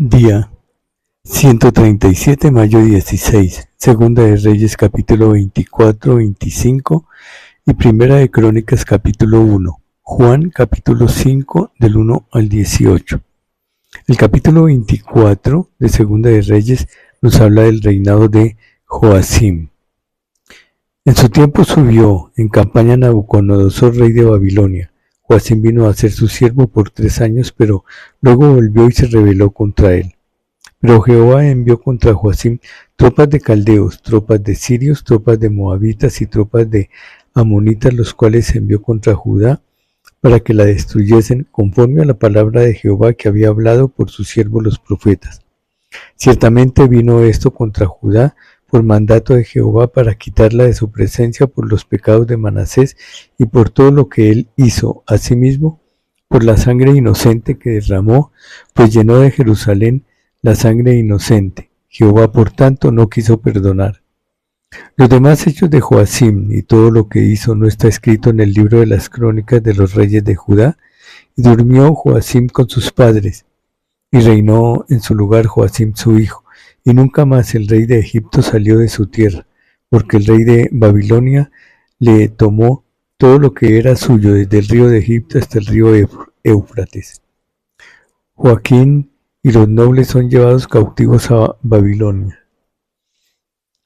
Día 137, mayo 16, Segunda de Reyes capítulo 24, 25 y Primera de Crónicas capítulo 1, Juan capítulo 5 del 1 al 18. El capítulo 24 de Segunda de Reyes nos habla del reinado de Joacim. En su tiempo subió en campaña Nabucodonosor, rey de Babilonia. Joacim vino a ser su siervo por 3 años, pero luego volvió y se rebeló contra él. Pero Jehová envió contra Joacim tropas de caldeos, tropas de sirios, tropas de moabitas y tropas de amonitas, los cuales envió contra Judá para que la destruyesen, conforme a la palabra de Jehová que había hablado por sus siervos los profetas. Ciertamente vino esto contra Judá por mandato de Jehová para quitarla de su presencia por los pecados de Manasés y por todo lo que él hizo, asimismo por la sangre inocente que derramó, pues llenó de Jerusalén la sangre inocente. Jehová, por tanto, no quiso perdonar. Los demás hechos de Joacim y todo lo que hizo no está escrito en el libro de las crónicas de los reyes de Judá. Y durmió Joacim con sus padres, y reinó en su lugar Joacim su hijo. Y nunca más el rey de Egipto salió de su tierra, porque el rey de Babilonia le tomó todo lo que era suyo, desde el río de Egipto hasta el río Éufrates. Joacim y los nobles son llevados cautivos a Babilonia.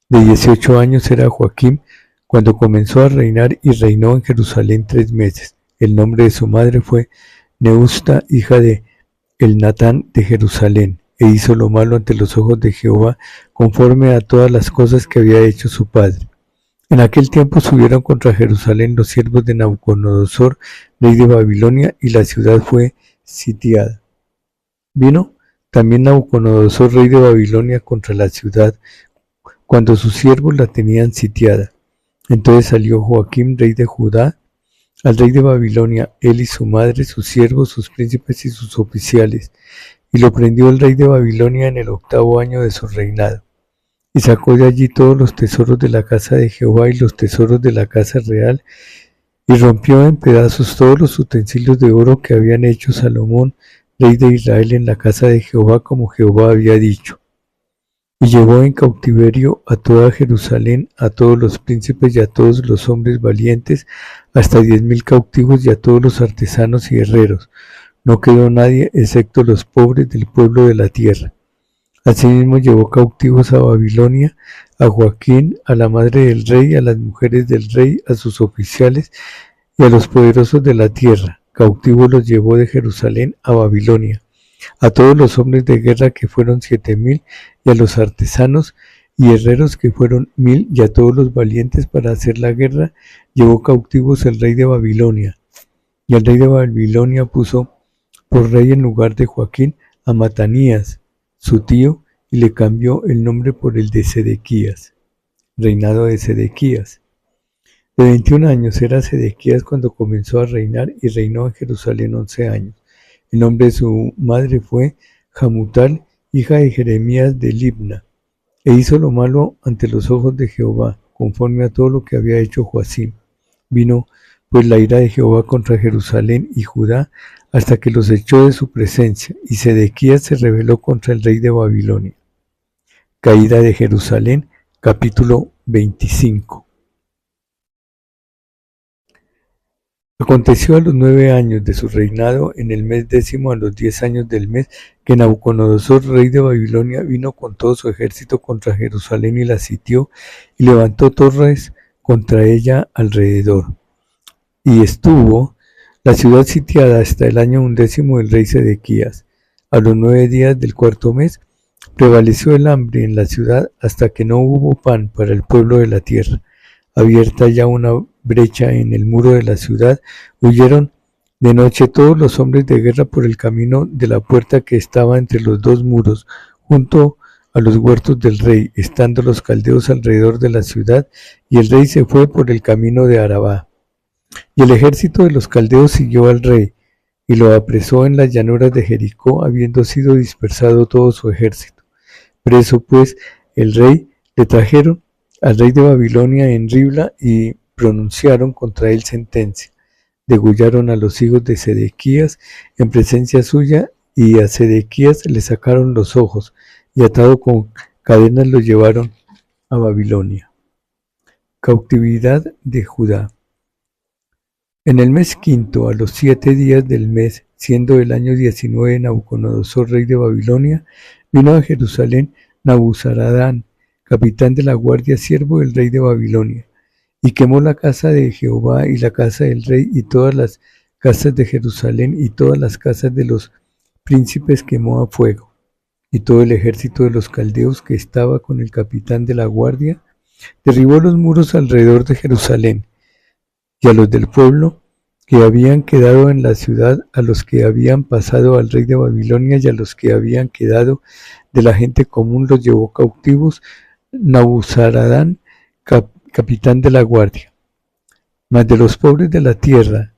De 18 años era Joacim cuando comenzó a reinar y reinó en Jerusalén 3 meses. El nombre de su madre fue Neusta, hija de Elnatán de Jerusalén, e hizo lo malo ante los ojos de Jehová, conforme a todas las cosas que había hecho su padre. En aquel tiempo subieron contra Jerusalén los siervos de Nabucodonosor, rey de Babilonia, y la ciudad fue sitiada. Vino también Nabucodonosor, rey de Babilonia, contra la ciudad, cuando sus siervos la tenían sitiada. Entonces salió Joacim, rey de Judá, al rey de Babilonia, él y su madre, sus siervos, sus príncipes y sus oficiales, y lo prendió el rey de Babilonia en el 8º año de su reinado. Y sacó de allí todos los tesoros de la casa de Jehová y los tesoros de la casa real, y rompió en pedazos todos los utensilios de oro que habían hecho Salomón, rey de Israel, en la casa de Jehová, como Jehová había dicho. Y llevó en cautiverio a toda Jerusalén, a todos los príncipes y a todos los hombres valientes, hasta 10,000 cautivos, y a todos los artesanos y herreros. No quedó nadie excepto los pobres del pueblo de la tierra. Asimismo llevó cautivos a Babilonia, a Joacim, a la madre del rey, a las mujeres del rey, a sus oficiales y a los poderosos de la tierra. Cautivos los llevó de Jerusalén a Babilonia. A todos los hombres de guerra, que fueron 7,000, y a los artesanos y herreros, que fueron 1,000, y a todos los valientes para hacer la guerra, llevó cautivos el rey de Babilonia. Y el rey de Babilonia puso por rey en lugar de Joacim a Matanías, su tío, y le cambió el nombre por el de Sedequías. Reinado de Sedequías. De 21 años era Sedequías cuando comenzó a reinar, y reinó en Jerusalén 11 años. El nombre de su madre fue Hamutal, hija de Jeremías de Libna, e hizo lo malo ante los ojos de Jehová, conforme a todo lo que había hecho Joacim. Vino pues la ira de Jehová contra Jerusalén y Judá, hasta que los echó de su presencia, y Sedequías se rebeló contra el rey de Babilonia. Caída de Jerusalén, capítulo 25. Aconteció a los 9 años de su reinado, en el mes 10º, a los 10 años del mes, que Nabucodonosor, rey de Babilonia, vino con todo su ejército contra Jerusalén y la sitió, y levantó torres contra ella alrededor. Y estuvo la ciudad sitiada hasta el año 11º del rey Sedequías. A los 9 días del 4º mes, prevaleció el hambre en la ciudad hasta que no hubo pan para el pueblo de la tierra. Abierta ya una brecha en el muro de la ciudad, huyeron de noche todos los hombres de guerra por el camino de la puerta que estaba entre los 2 muros, junto a los huertos del rey, estando los caldeos alrededor de la ciudad, y el rey se fue por el camino de Arabá. Y el ejército de los caldeos siguió al rey, y lo apresó en las llanuras de Jericó, habiendo sido dispersado todo su ejército. Preso pues el rey, le trajeron al rey de Babilonia en Ribla, y pronunciaron contra él sentencia. Degollaron a los hijos de Sedequías en presencia suya, y a Sedequías le sacaron los ojos, y atado con cadenas lo llevaron a Babilonia. Cautividad de Judá. En el mes quinto, a los 7 días del mes, siendo el año 19, Nabucodonosor, rey de Babilonia, vino a Jerusalén Nabuzaradán, capitán de la guardia, siervo del rey de Babilonia, y quemó la casa de Jehová y la casa del rey y todas las casas de Jerusalén y todas las casas de los príncipes quemó a fuego. Y todo el ejército de los caldeos que estaba con el capitán de la guardia derribó los muros alrededor de Jerusalén, y a los del pueblo que habían quedado en la ciudad, a los que habían pasado al rey de Babilonia y a los que habían quedado de la gente común, los llevó cautivos Nabuzaradán, capitán de la guardia. Mas de los pobres de la tierra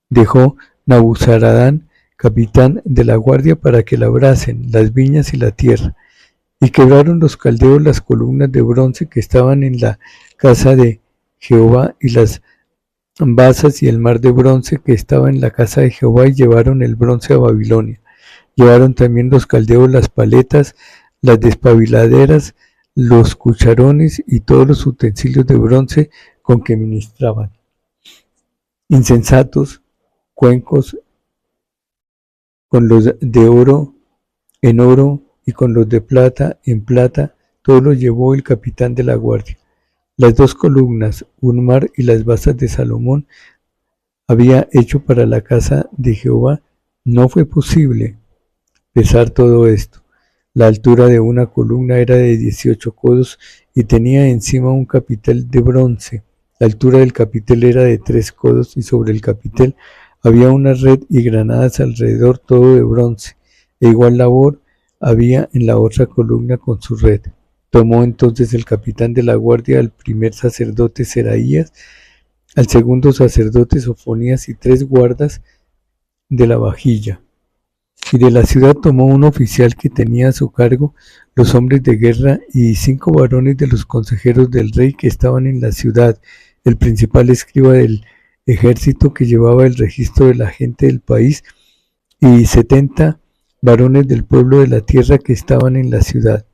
dejó Nabuzaradán, capitán de la guardia, para que labrasen las viñas y la tierra. Y quebraron los caldeos las columnas de bronce que estaban en la casa de Jehová, y las basas y el mar de bronce que estaba en la casa de Jehová, y llevaron el bronce a Babilonia. Llevaron también los caldeos las paletas, las despabiladeras, los cucharones y todos los utensilios de bronce con que ministraban. Insensatos, cuencos, con los de oro en oro y con los de plata en plata, todo lo llevó el capitán de la guardia. Las 2 columnas, un mar y las basas de Salomón había hecho para la casa de Jehová. No fue posible pesar todo esto. La altura de una columna era de 18 codos y tenía encima un capitel de bronce. La altura del capitel era de 3 codos y sobre el capitel había una red y granadas alrededor, todo de bronce, e igual labor había en la otra columna con su red. Tomó entonces el capitán de la guardia al primer sacerdote Seraías, al segundo sacerdote Sofonías y 3 guardas de la vajilla. Y de la ciudad tomó un oficial que tenía a su cargo los hombres de guerra y 5 varones de los consejeros del rey que estaban en la ciudad, el principal escriba del ejército que llevaba el registro de la gente del país, y 70 varones del pueblo de la tierra que estaban en la ciudad.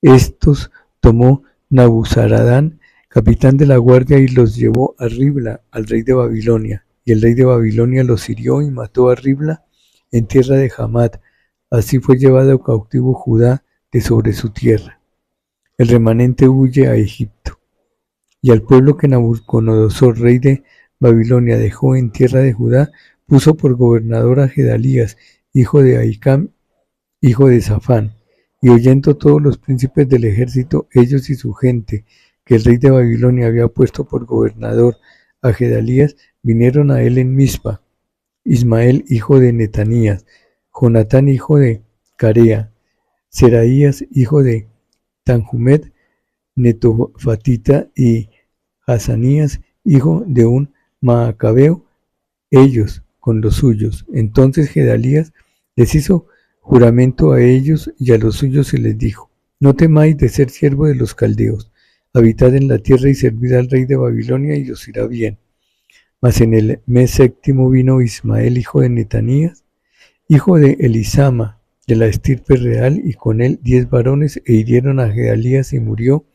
Estos tomó Nabuzaradán, capitán de la guardia, y los llevó a Ribla, al rey de Babilonia. Y el rey de Babilonia los hirió y mató a Ribla en tierra de Hamat. Así fue llevado cautivo Judá de sobre su tierra. El remanente huye a Egipto. Y al pueblo que Nabucodonosor, rey de Babilonia, dejó en tierra de Judá, puso por gobernador a Gedalías, hijo de Ahicam, hijo de Safán. Y oyendo todos los príncipes del ejército, ellos y su gente, que el rey de Babilonia había puesto por gobernador a Gedalías, vinieron a él en Mizpa. Ismael, hijo de Netanías, Jonatán, hijo de Carea, Seraías, hijo de Tanhumet, Netofatita, y Hazanías, hijo de un Maacabeo, ellos con los suyos. Entonces Gedalías les hizo juramento a ellos y a los suyos, y les dijo: no temáis de ser siervo de los caldeos, habitad en la tierra y servid al rey de Babilonia, y os irá bien. Mas en el mes 7 vino Ismael, hijo de Netanías, hijo de Elisama, de la estirpe real, y con él 10 varones, e hirieron a Gedalías y murió,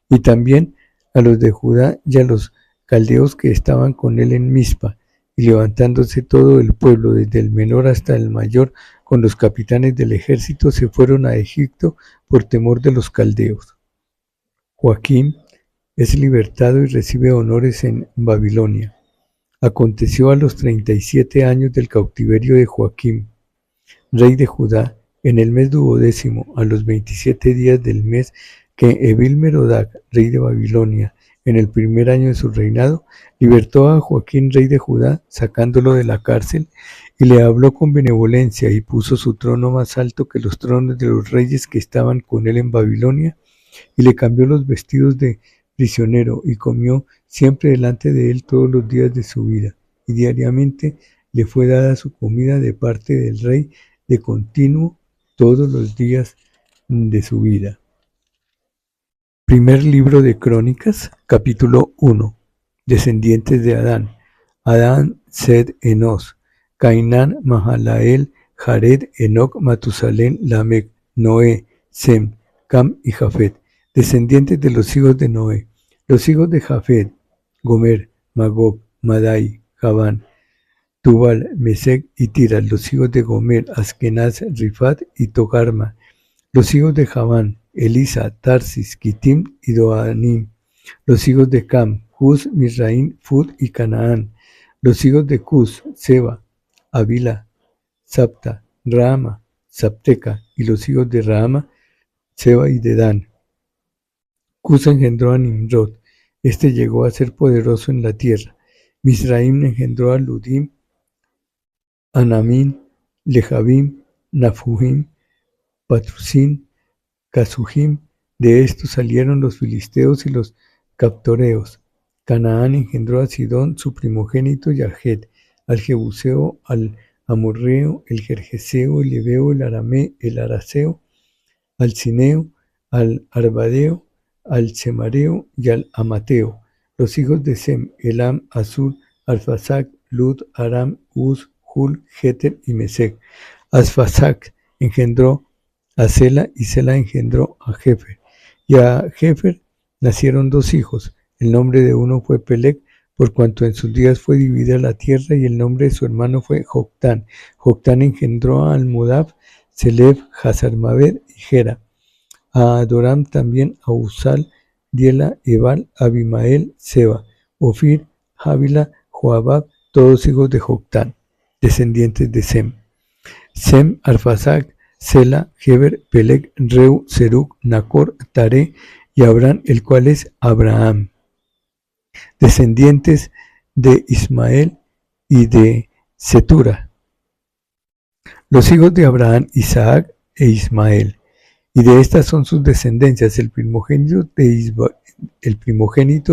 y también a los de Judá y a los caldeos que estaban con él en Mizpa. Y levantándose todo el pueblo, desde el menor hasta el mayor, con los capitanes del ejército, se fueron a Egipto por temor de los caldeos. Joaquín es libertado y recibe honores en Babilonia. Aconteció a los 37 años del cautiverio de Joaquín, rey de Judá, en el mes 12, a los 27 días del mes, que Evil-Merodach, rey de Babilonia, en el primer año de su reinado, libertó a Joaquín, rey de Judá, sacándolo de la cárcel, y le habló con benevolencia, y puso su trono más alto que los tronos de los reyes que estaban con él en Babilonia, y le cambió los vestidos de prisionero, y comió siempre delante de él todos los días de su vida, y diariamente le fue dada su comida de parte del rey de continuo todos los días de su vida. Primer libro de Crónicas, capítulo 1. Descendientes de Adán. Adán, Sed, Enos, Cainán, Mahalael, Jared, Enoc, Matusalén, Lamec, Noé, Sem, Cam y Jafet. Descendientes de los hijos de Noé. Los hijos de Jafet: Gomer, Magog, Madai, Javán, Tubal, Mesec y Tiras. Los hijos de Gomer: Askenaz, Rifat y Togarma. Los hijos de Javán: Elisa, Tarsis, Kitim y Doanim. Los hijos de Cam: Cus, Misraim, Fud y Canaán. Los hijos de Cus: Seba, Avila, Sapta, Raama, Sapteca. Y los hijos de Raama: Seba y Dedán. Cus engendró a Nimrod. Este llegó a ser poderoso en la tierra. Misraim engendró a Ludim, Anamim, Lehabim, Nafuhim, Patrusim, Casujim. De estos salieron los filisteos y los captoreos. Canaán engendró a Sidón, su primogénito, y a Het, al Jebuseo, al Amorreo, el Gergeseo, el Ebeo, el Arameo, el Araseo, al Cineo, al Arbadeo, al Semareo y al Amateo. Los hijos de Sem: Elam, Asur, Arfasac, Lud, Aram, Uz, Hul, Jeter y Mesec. Asfasac engendró a Sela y Sela engendró a Jefer. Y a Jefer nacieron dos hijos. El nombre de uno fue Pelec, por cuanto en sus días fue dividida la tierra, y el nombre de su hermano fue Joctán. Joctán engendró a Almodab, Selef, Hazarmaved y Gera. A Adoram también, a Usal, Diela, Ebal, Abimael, Seba, Ofir, Javila, Joabab, todos hijos de Joctán, descendientes de Sem. Sem, Arfasac, Sela, Heber, Pelec, Reu, Seruc, Nacor, Tare y Abraham, el cual es Abraham. Descendientes de Ismael y de Setura. Los hijos de Abraham: Isaac e Ismael. Y de estas son sus descendencias: el primogénito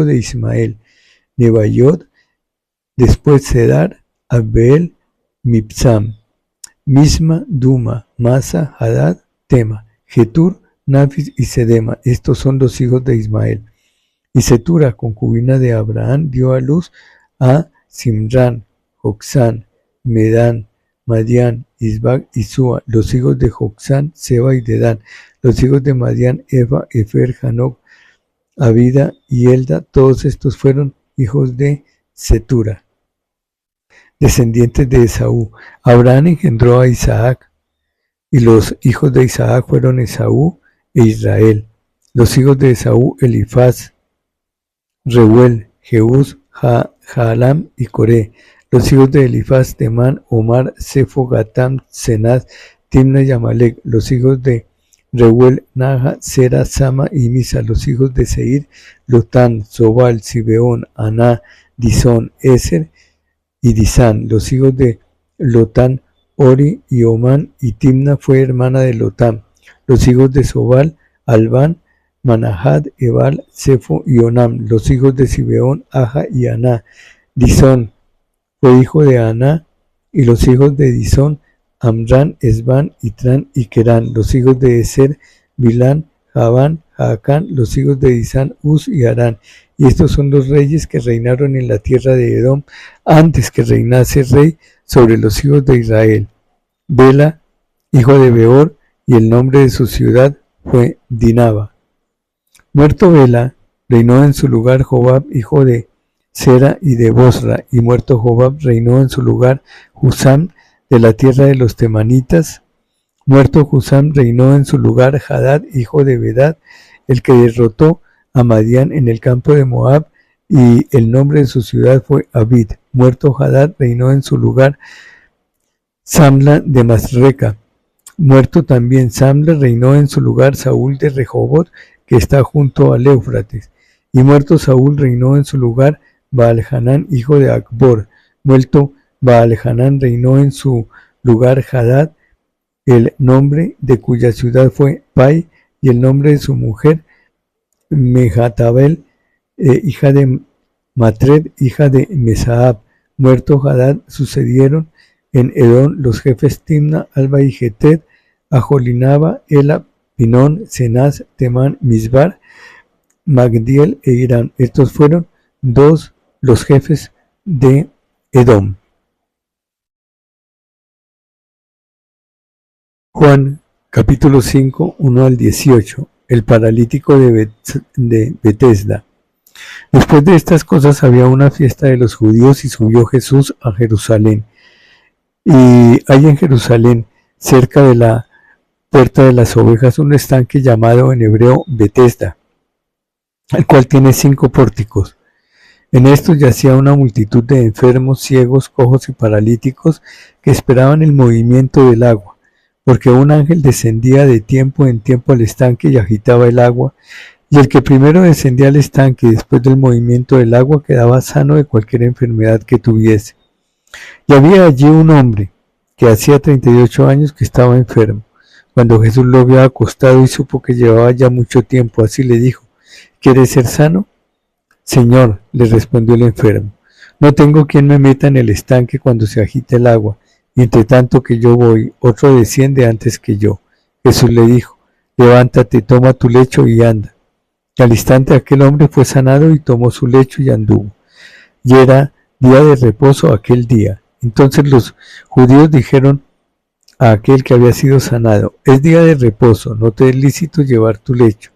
de Ismael, Nebaiot, después Cedar, Abel, Mibsam, Misma, Duma, Masa, Hadad, Tema, Getur, Nafis y Sedema. Estos son los hijos de Ismael. Y Setura, concubina de Abraham, dio a luz a Simrán, Joxán, Medán, Madián, Isbac y Sua. Los hijos de Joxán: Seba y Dedán. Los hijos de Madián: Efa, Efer, Hanoc, Abida y Elda. Todos estos fueron hijos de Setura. Descendientes de Esaú. Abraham engendró a Isaac, y los hijos de Isaac fueron Esaú e Israel. Los hijos de Esaú: Elifaz, Reuel, Jeús, Jaalam y Coré. Los hijos de Elifaz: Temán, Omar, Sefo, Gatam, Cenaz, Timna y Amalec. Los hijos de Reuel: Naja, Sera, Sama y Misa. Los hijos de Seir: Lotán, Sobal, Sibeón, Aná, Disón, Eser y Disán. Los hijos de Lotán: Ori y Omán, y Timna fue hermana de Lotán. Los hijos de Sobal: Albán, Manahad, Ebal, Sefo y Onam. Los hijos de Sibeón: Aja y Aná. Disón fue hijo de Aná, y los hijos de Disón: Amrán, Esbán, Itrán y Querán. Los hijos de Eser: Bilán, Javán, Jaacán. Los hijos de Disán: Uz y Arán. Y estos son los reyes que reinaron en la tierra de Edom antes que reinase rey sobre los hijos de Israel. Bela, hijo de Beor, y el nombre de su ciudad fue Dinaba. Muerto Bela, reinó en su lugar Jobab, hijo de Sera y de Bosra, y muerto Jobab, reinó en su lugar Husam, de la tierra de los temanitas. Muerto Husam, reinó en su lugar Hadad, hijo de Bedad, el que derrotó a Madián en el campo de Moab, y el nombre de su ciudad fue Abid. Muerto Hadad, reinó en su lugar Samla de Masreca. Muerto también Samla, reinó en su lugar Saúl de Rehobot, que está junto al Éufrates. Y muerto Saúl, reinó en su lugar Baal-Hanán, hijo de Acbor. Muerto Baal-Hanán, reinó en su lugar Hadad, el nombre de cuya ciudad fue Pai, y el nombre de su mujer Mejatabel, hija de Matred, hija de Mesaab. Muerto Hadad, sucedieron en Edom los jefes Timna, Alba y Getet, Ajolinaba, Ela, Pinón, Cenaz, Temán, Misbar, Magdiel e Irán. Estos fueron los jefes de Edom. Juan capítulo 5, 1 al 18. El paralítico de Betesda. Después de estas cosas había una fiesta de los judíos y subió Jesús a Jerusalén. Y hay en Jerusalén, cerca de la puerta de las ovejas, un estanque llamado en hebreo Betesda, el cual tiene 5 pórticos. En estos yacía una multitud de enfermos, ciegos, cojos y paralíticos que esperaban el movimiento del agua, porque un ángel descendía de tiempo en tiempo al estanque y agitaba el agua, y el que primero descendía al estanque después del movimiento del agua quedaba sano de cualquier enfermedad que tuviese. Y había allí un hombre que hacía 38 años que estaba enfermo. Cuando Jesús lo vio acostado y supo que llevaba ya mucho tiempo así, le dijo: ¿Quieres ser sano? Señor, le respondió el enfermo, no tengo quien me meta en el estanque cuando se agita el agua, y entre tanto que yo voy, otro desciende antes que yo. Jesús le dijo: levántate, toma tu lecho y anda. Y al instante aquel hombre fue sanado y tomó su lecho y anduvo. Y era día de reposo aquel día. Entonces los judíos dijeron a aquel que había sido sanado: es día de reposo, no te es lícito llevar tu lecho.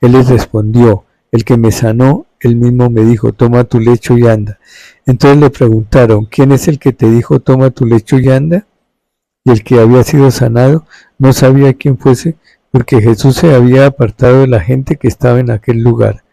Él les respondió: el que me sanó, él mismo me dijo: toma tu lecho y anda. Entonces le preguntaron: ¿quién es el que te dijo toma tu lecho y anda? Y el que había sido sanado no sabía quién fuese, porque Jesús se había apartado de la gente que estaba en aquel lugar.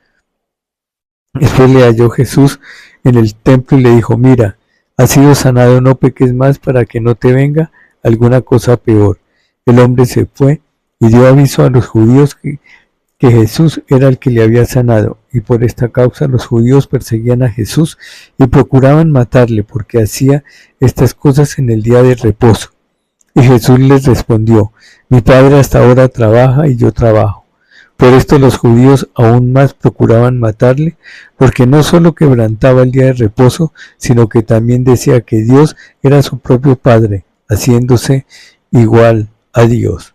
Después le halló Jesús en el templo y le dijo: mira, has sido sanado, no peques más para que no te venga alguna cosa peor. El hombre se fue y dio aviso a los judíos que Jesús era el que le había sanado, y por esta causa los judíos perseguían a Jesús y procuraban matarle, porque hacía estas cosas en el día de reposo. Y Jesús les respondió: mi Padre hasta ahora trabaja y yo trabajo. Por esto los judíos aún más procuraban matarle, porque no solo quebrantaba el día de reposo, sino que también decía que Dios era su propio Padre, haciéndose igual a Dios.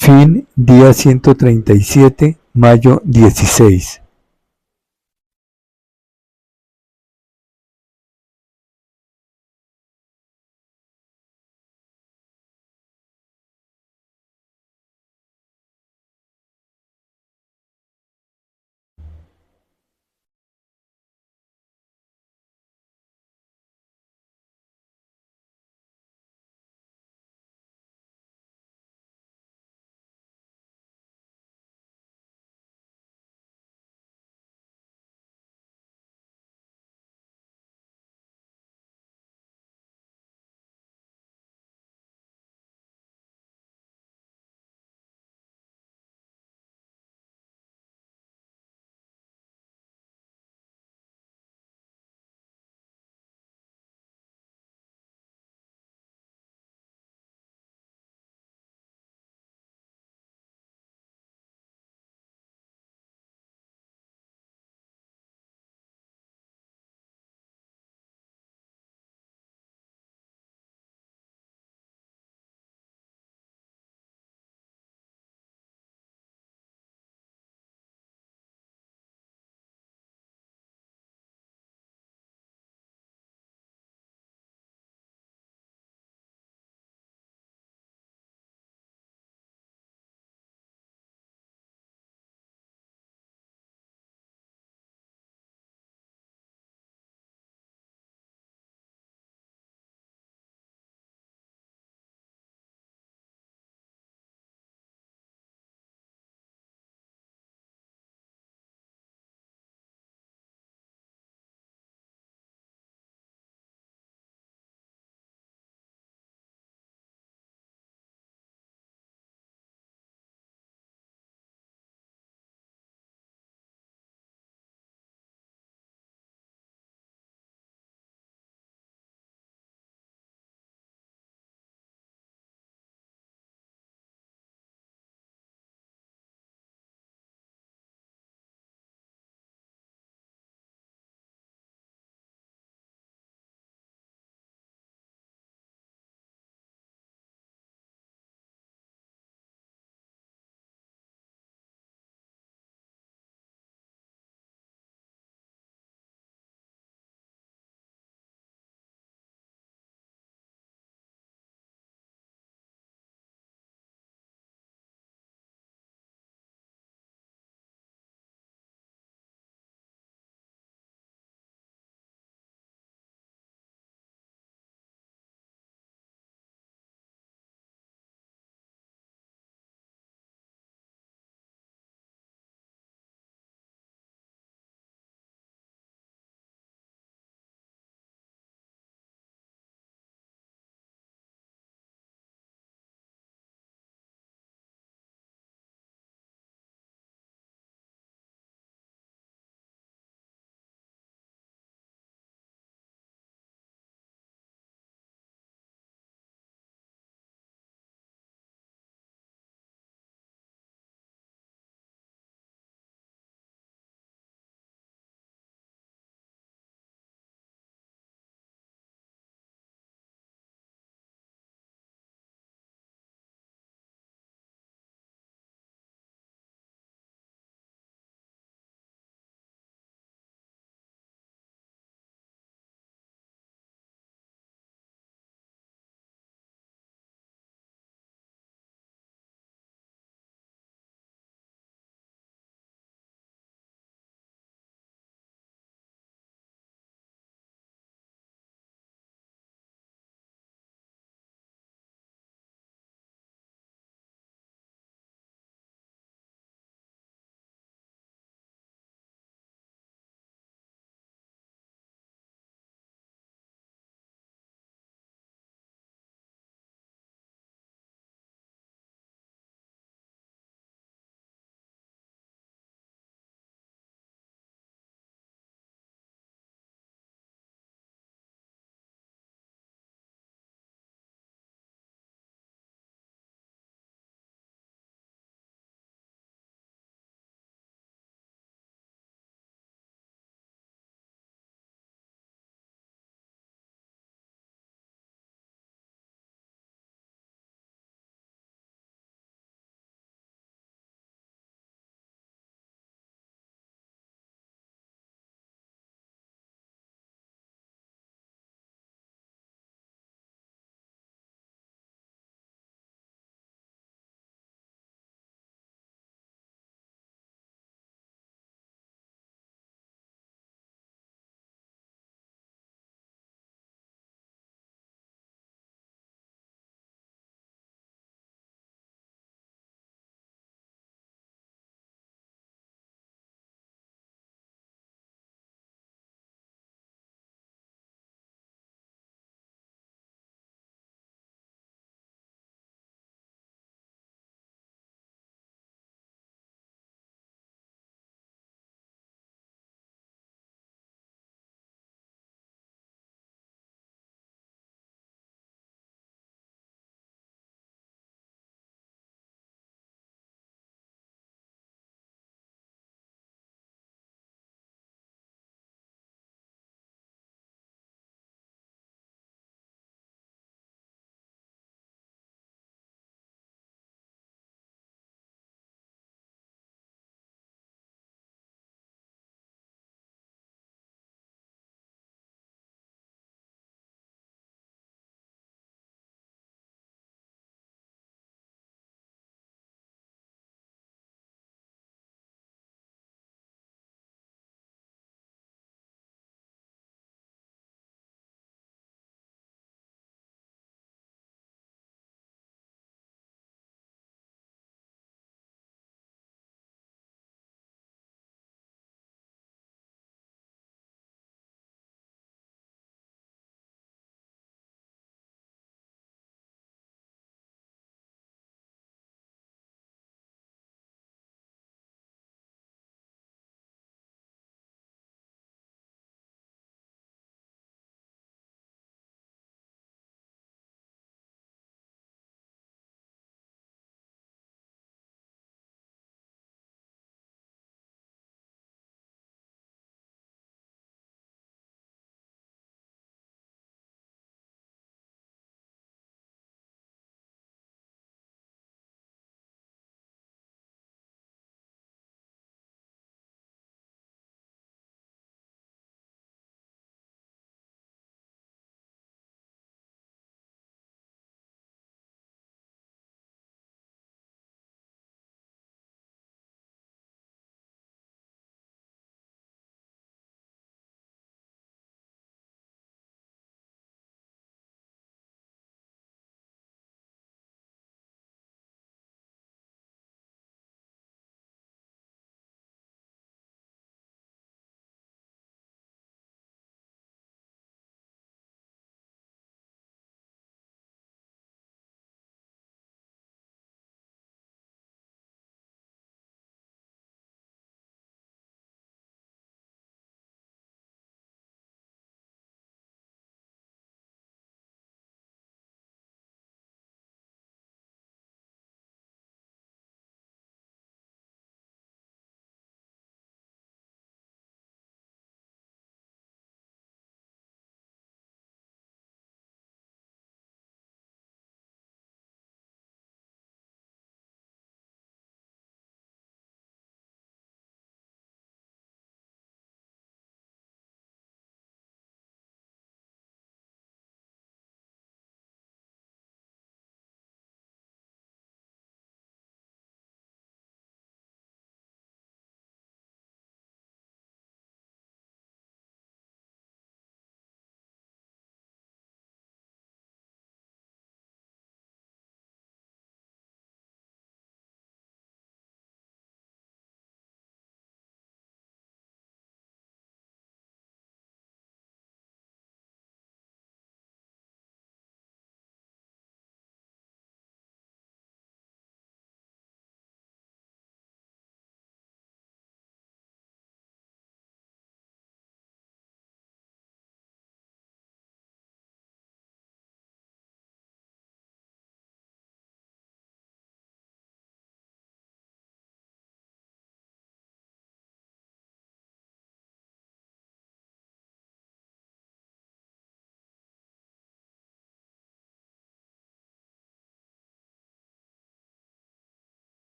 Fin, día 137, mayo 16.